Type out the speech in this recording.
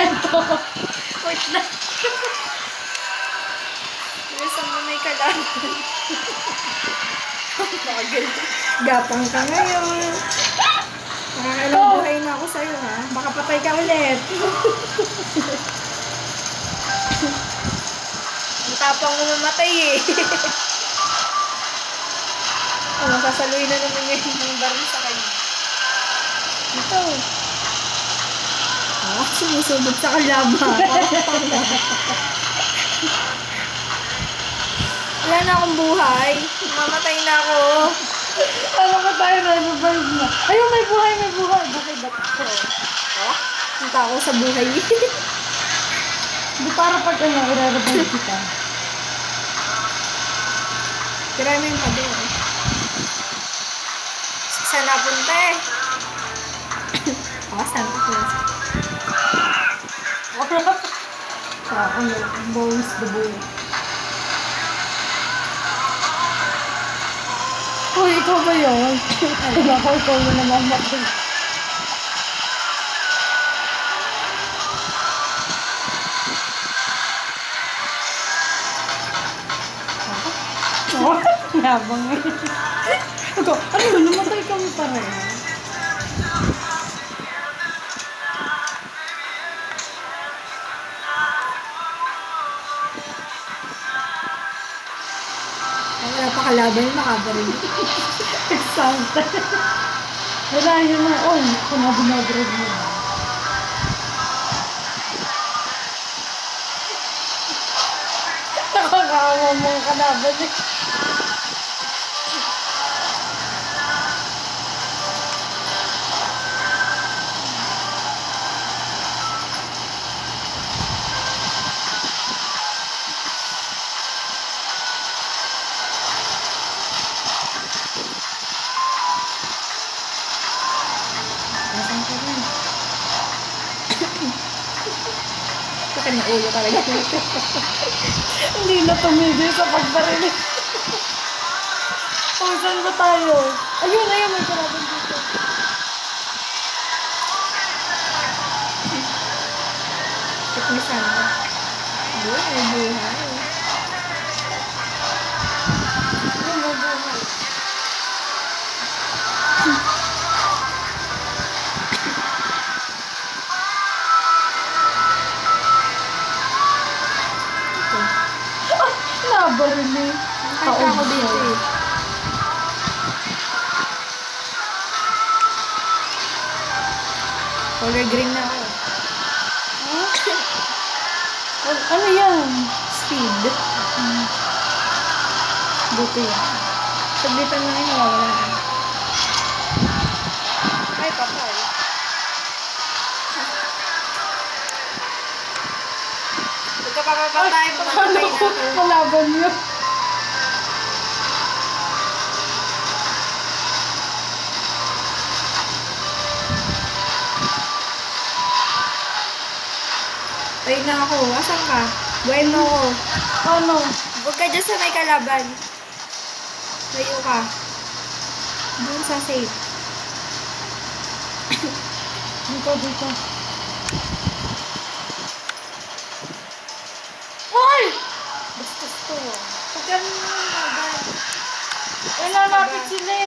Ito. Wait lang. Bilisan mo na yung kalaban. Bagal. Gapang ka ngayon. Nakakailang buhay na ako sa'yo, ha? Makapatay ka ulit. Ang tapang mo mamatay eh. Masasaluhin na naman yung baril sa kanya. Ito. Sumusunod sa kalaban. Wala na akong buhay. Mamatay na ako. Ano ka tayo na-revive na? Ayun, may buhay, may buhay. Bakit ba't ako? Oh? Punta ako sa buhay. Di para pag ano, i-revive kita. Tira mo yung pader. Saan napunta eh? Santa Claus. Ano, bones the bull. Uy, ikaw ba yun? Ano ako, ikaw yung namamatay. Oh, nabang eh. Ikaw, ano, namatay kami pareho. Wala pa kalaban yung makabaril. Example. Wala yun na. Oh, kumabinagrag mo. Nakakawa mo yung kalaban eh. Sakit na ulo talaga. Hindi na tumigil sa pagbaril. Oh, saan ba tayo? Ayun, ayun, may kalaban dito. Tikmisan mo. Ayun, may buhay. Ayun, may buhay. Nabaril eh. Nakita ako dito eh. Color green na ako. Ano yan? Speed. Buti yan. Saglitan na yun, wala na. Ay, patay. Huwag ka papapatay, mamatay na ako. Kalaban yun. Tayo na ako. Asan ka? Buhay mo ako. Ano? Huwag ka dyan sa may kalaban. Tayo ka. Doon sa safe. Dito, dito. Ay! Bastos to. Huwag ka nang laban. Wala, lapit sila eh.